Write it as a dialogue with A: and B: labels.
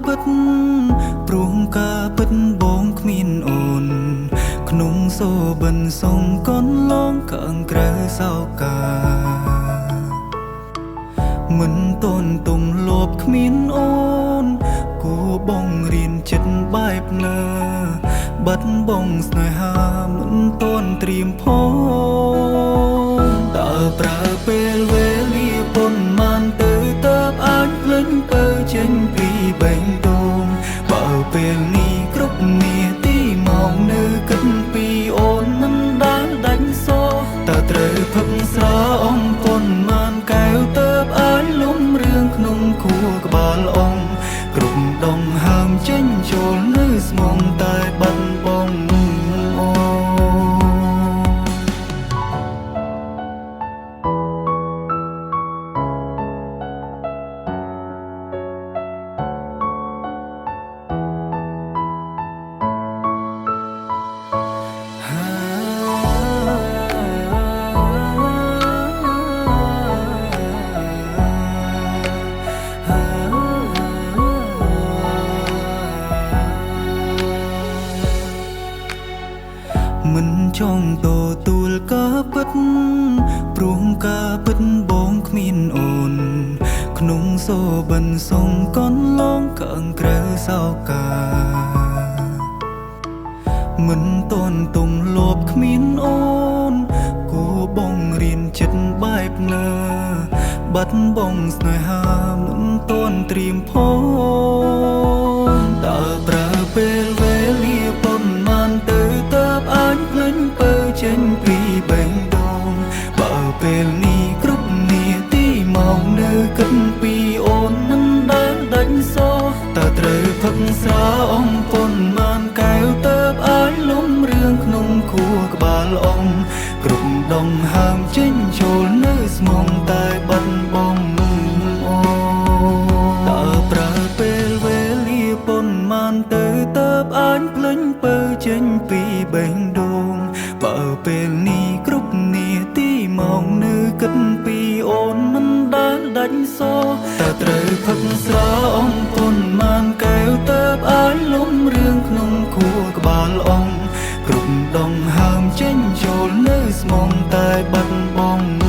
A: ពិតព្រោះការពិតបងគ្មានអូនក្នុងសូបិនសុំកូនឡងខាងក្រៅសោកាមិនតូនទុំលបគ្មានអូនគួបងរៀនចិត្តបែបណាបាត់បងស្នេហាមិនតូនត្រៀមផងតើប្រើពេលវេលាប៉ុន្មានទៅតើបអាចភ្លេចទៅចេញពីបេងដូងបើពេលនេះគ្រប់នាទីមកនៅគិតពីអូនមិនដែលដាច់សោតើត្រូវផឹកស្រាអំប៉ុន្មានកែវតើបអាចលំរឿងក្នុងខួរក្បាលអង្គគ្រប់ដងហើមចេញចូលនៅស្មងតែបាត់បងអូមិនចង់តទួលការពិតព្រោះការពិតបងគ្មានអូនក្នុងសូបិនសុំកូនឡងខាងក្រៅសោកាមិនតូនទុំលបគ្មានអូនគួបងរៀនចិត្តបែបណាបាត់បងស្នេហាមិនតូនត្រៀមផងតើប្រើពេលវេលាប៉ុន្មានទៅតើបអាចភ្លេចទៅចេញពីបេងដូងបើពេលនេះគ្រប់នាទីមកនៅគិតពីអូនមិនដែលដាច់សោតើត្រូវផឹកស្រាអំប៉ុន្មានកែវតើបអាចលំរឿងក្នុងខួរក្បាលអង្គគ្រប់ដងហើមចេញចូលនៅស្មងតែបាត់បងអូតើប្រើពេលវេលាប៉ុន្មានទៅតើបអាចភ្លេចទៅចេញពីបេងដូងបើពេលនេះគ្រប់នាទីមកនៅគិតពីអូនមិនដែលដាច់សោតើត្រូវផឹកស្រាអំប៉ុន្មានកែវតើបអាចលំរឿងក្នុងខួរក្បាលអង្គគ្រប់ដងហើមចេញចូលនៅស្មងតែបាត់បង